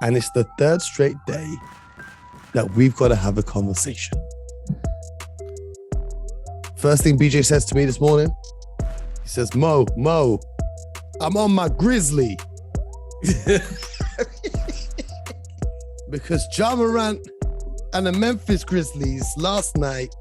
And it's the third straight day that we've got to have a conversation. First thing BJ says to me this morning, he says, Mo, I'm on my Grizzly. Because Ja Morant and the Memphis Grizzlies last night,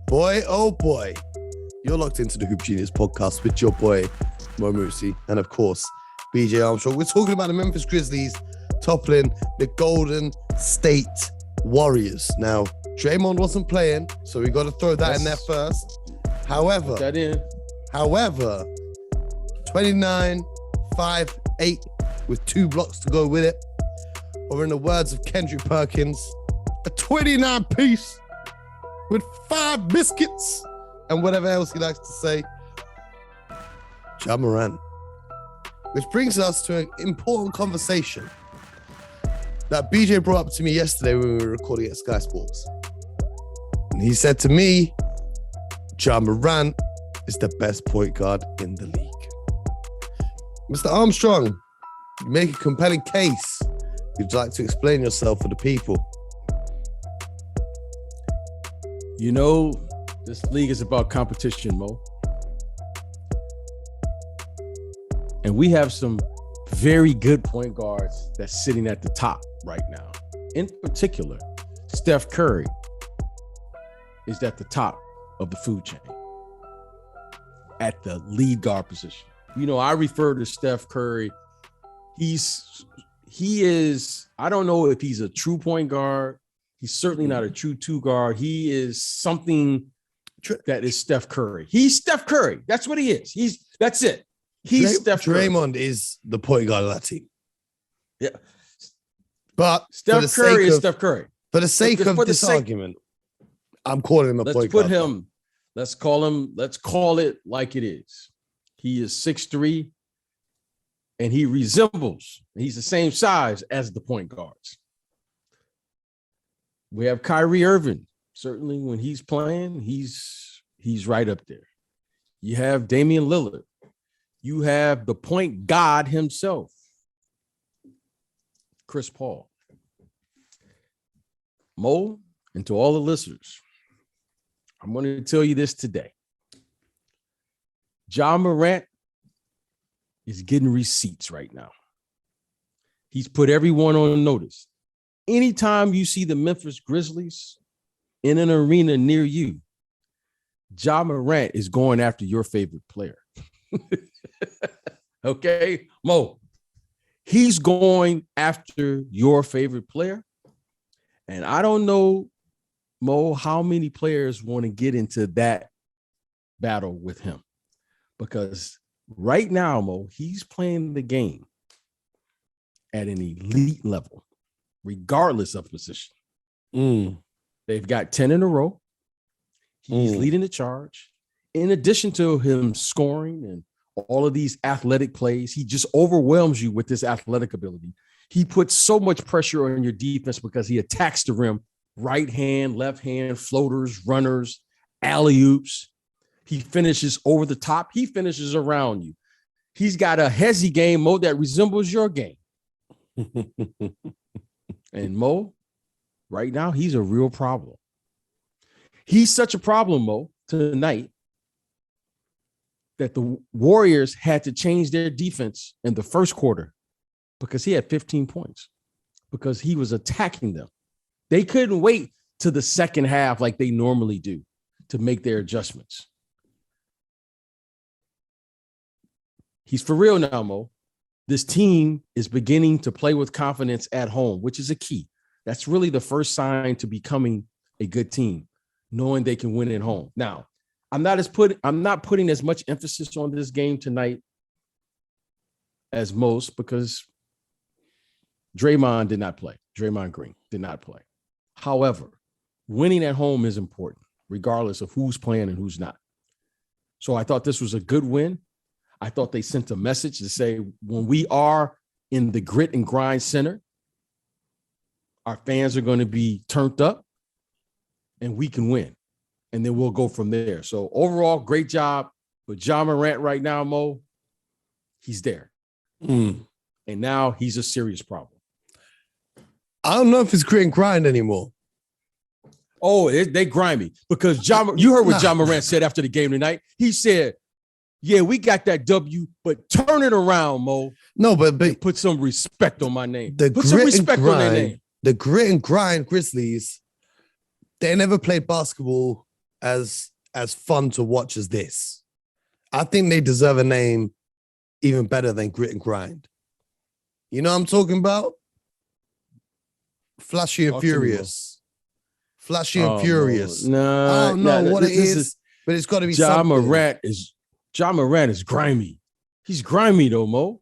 boy, oh boy, you're locked into the Hoop Genius podcast with your boy, Mo Moosey, and of course, BJ Armstrong. We're talking about the Memphis Grizzlies toppling the Golden State Warriors. Now, Draymond wasn't playing, so we got to throw that in there first. However, 29, 5, 8 with 2 blocks to go with it. Or in the words of Kendrick Perkins, a 29-piece with 5 biscuits and whatever else he likes to say. Ja Morant. Which brings us to an important conversation that BJ brought up to me yesterday when we were recording at Sky Sports. And he said to me, Ja Morant is the best point guard in the league. Mr. Armstrong, you make a compelling case. You'd like to explain yourself for the people. You know, this league is about competition, Mo. And we have some very good point guards that's sitting at the top right now. In particular, Steph Curry is at the top of the food chain at the lead guard position. You know, I refer to Steph Curry. He is, I don't know if he's a true point guard. He's certainly not a true 2 guard. He is something that is Steph Curry. He's Steph Curry. That's what he is. That's it. He's Steph Curry. Draymond is the point guard of that team. Yeah. But Steph Curry is Steph Curry. For the sake of this argument, I'm calling him a point guard. Let's call it like it is. He is 6'3", and he's the same size as the point guards. We have Kyrie Irving. Certainly when he's playing, he's right up there. You have Damian Lillard. You have the point god himself, Chris Paul. Mo, and to all the listeners, I'm going to tell you this today. Ja Morant is getting receipts right now. He's put everyone on notice. Anytime you see the Memphis Grizzlies in an arena near you, Ja Morant is going after your favorite player. Okay, Mo, he's going after your favorite player. And I don't know, Mo, how many players want to get into that battle with him. Because right now, Mo, he's playing the game at an elite level, regardless of position. They've got 10 in a row. He's leading the charge. In addition to him scoring and all of these athletic plays, he just overwhelms you with this athletic ability. He puts so much pressure on your defense because he attacks the rim, right hand, left hand, floaters, runners, alley-oops. He finishes over the top. He finishes around you. He's got a hezzy game, Mo, that resembles your game. And Mo, right now, he's a real problem. He's such a problem, Mo, tonight, that the Warriors had to change their defense in the first quarter because he had 15 points, because he was attacking them. They couldn't wait to the second half like they normally do to make their adjustments. He's for real now, Mo. This team is beginning to play with confidence at home, which is a key. That's really the first sign to becoming a good team, knowing they can win at home. Now, I'm not putting as much emphasis on this game tonight as most, because Draymond did not play. Draymond Green did not play. However, winning at home is important, regardless of who's playing and who's not. So I thought this was a good win. I thought they sent a message to say, when we are in the grit and grind center, our fans are going to be turned up and we can win. And then we'll go from there. So overall, great job. But Ja Morant right now, Mo, he's there. And now he's a serious problem. I don't know if it's grit and grind anymore. Oh, they grimy because you heard what John Morant said after the game tonight. He said, "Yeah, we got that W, but turn it around, Mo. No, but put some respect on my name. The Put some respect on their name. The grit and grind Grizzlies, they never played basketball as fun to watch as this. I think they deserve a name even better than grit and grind. You know what I'm talking about? Flashy and furious. Flashy and furious. No, I don't know what it is, but it's got to be John something. John Morant is grimy. He's grimy though, Mo.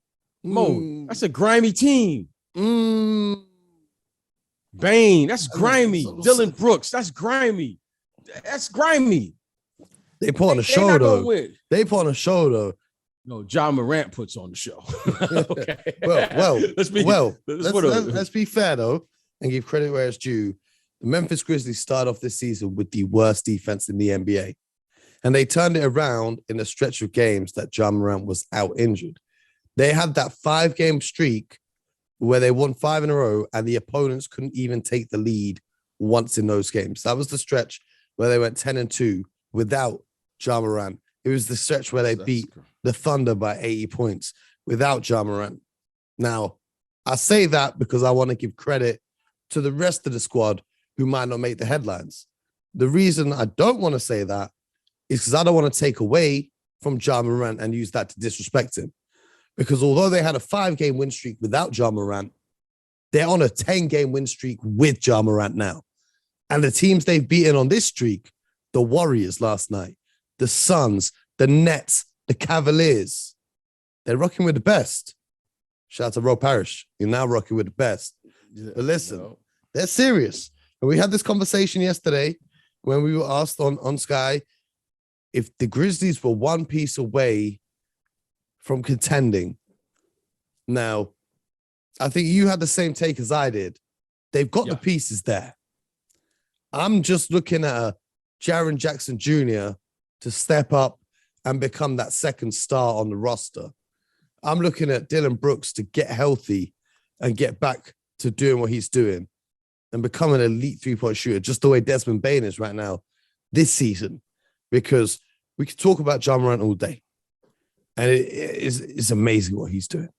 That's a grimy team. Bane, that's grimy. Dillon Brooks, that's grimy. That's grimy. They put on a show though. They put on a show though. No, John Morant puts on the show. Okay. Let's be fair though, and give credit where it's due. The Memphis Grizzlies started off this season with the worst defense in the NBA. And they turned it around in a stretch of games that John Morant was out injured. They had that 5-game streak where they won 5 in a row and the opponents couldn't even take the lead once in those games. That was the stretch where they went 10-2 without John Morant. It was the stretch where they beat the Thunder by 80 points without John Morant. Now, I say that because I want to give credit to the rest of the squad who might not make the headlines. The reason I don't want to say that is because I don't want to take away from John Morant and use that to disrespect him. Because although they had a 5-game win streak without John Morant, they're on a 10-game win streak with John Morant now. And the teams they've beaten on this streak, the Warriors last night, the Suns, the Nets, the Cavaliers, they're rocking with the best. Shout out to Roe Parrish. You're now rocking with the best. But listen, they're serious. And we had this conversation yesterday when we were asked on Sky if the Grizzlies were one piece away from contending. Now, I think you had the same take as I did. They've got the pieces there. I'm just looking at a Jaren Jackson Jr. to step up and become that second star on the roster. I'm looking at Dillon Brooks to get healthy and get back to doing what he's doing and become an elite three-point shooter, just the way Desmond Bane is right now this season, because we could talk about John Morant all day. And it's amazing what he's doing.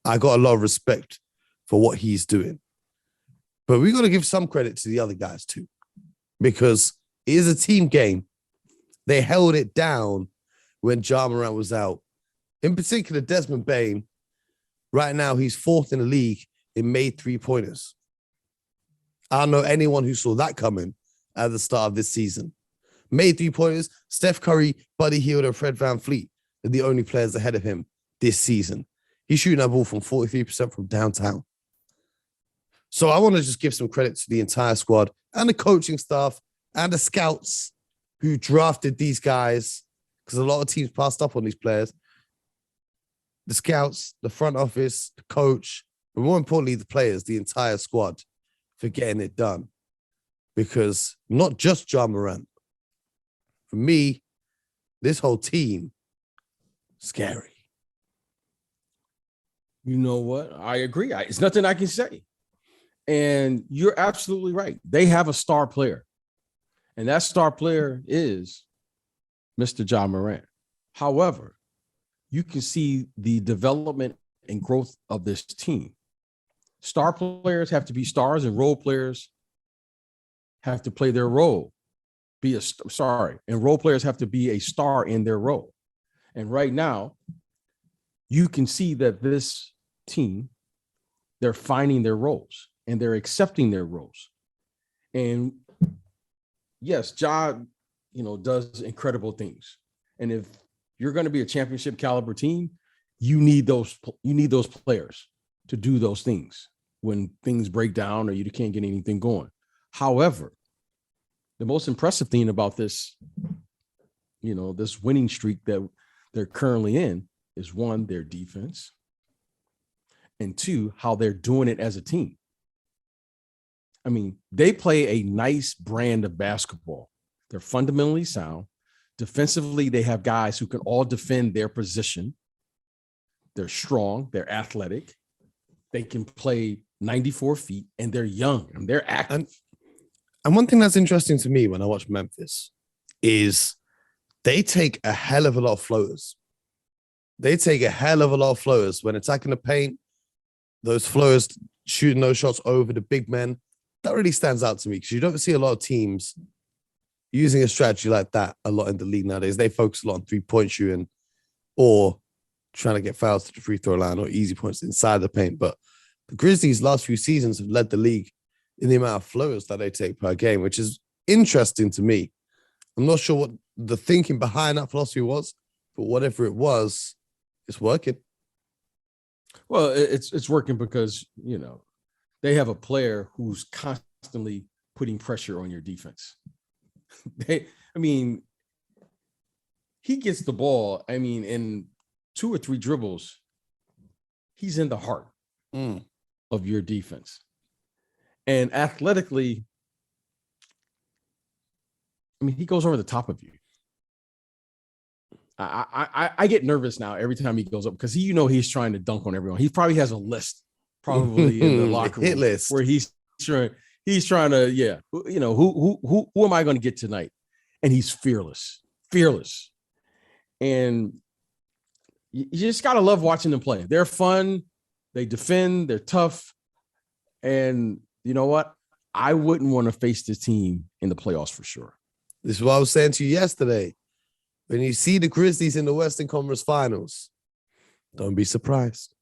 I got a lot of respect for what he's doing. But we got to give some credit to the other guys too, because it is a team game. They held it down when John Morant was out. In particular, Desmond Bane, right now, he's 4th in the league in made three-pointers. I don't know anyone who saw that coming at the start of this season. Made three-pointers, Steph Curry, Buddy Hield, and Fred VanVleet are the only players ahead of him this season. He's shooting that ball from 43% from downtown. So I want to just give some credit to the entire squad and the coaching staff and the scouts who drafted these guys, because a lot of teams passed up on these players. The scouts, the front office, the coach, but more importantly, the players, the entire squad for getting it done. Because not just John Morant. For me, this whole team, scary. You know what? I agree. It's nothing I can say. And you're absolutely right. They have a star player. And that star player is Mr. John Morant. However, you can see the development and growth of this team. Star players have to be stars and role players have to play their role. And role players have to be a star in their role. And right now, you can see that this team, they're finding their roles and they're accepting their roles. And yes, John, does incredible things. And if you're going to be a championship caliber team, you need those players to do those things when things break down or you can't get anything going. However, the most impressive thing about this, this winning streak that they're currently in is, one, their defense, and two, how they're doing it as a team. I mean, they play a nice brand of basketball. They're fundamentally sound. Defensively, they have guys who can all defend their position. They're strong. They're athletic. They can play 94 feet, and they're young and they're active. And one thing that's interesting to me when I watch Memphis is they take a hell of a lot of floaters. They take a hell of a lot of floaters when attacking the paint. Those floaters shooting those shots over the big men. That really stands out to me because you don't see a lot of teams using a strategy like that a lot in the league nowadays. They focus a lot on three-point shooting or trying to get fouls to the free throw line or easy points inside the paint. But the Grizzlies last few seasons have led the league in the amount of floaters that they take per game, which is interesting to me. I'm not sure what the thinking behind that philosophy was, but whatever it was, it's working. Well, it's working because, you know, they have a player who's constantly putting pressure on your defense. He gets the ball. In 2 or 3 dribbles, he's in the heart of your defense. And athletically, he goes over the top of you. I get nervous now every time he goes up because he's trying to dunk on everyone. He probably has a list, probably in the locker room, hit list where he's trying to, who am I going to get tonight? And he's fearless. And you just got to love watching them play. They're fun. They defend. They're tough. And you know what? I wouldn't want to face this team in the playoffs for sure. This is what I was saying to you yesterday. When you see the Grizzlies in the Western Conference Finals, don't be surprised.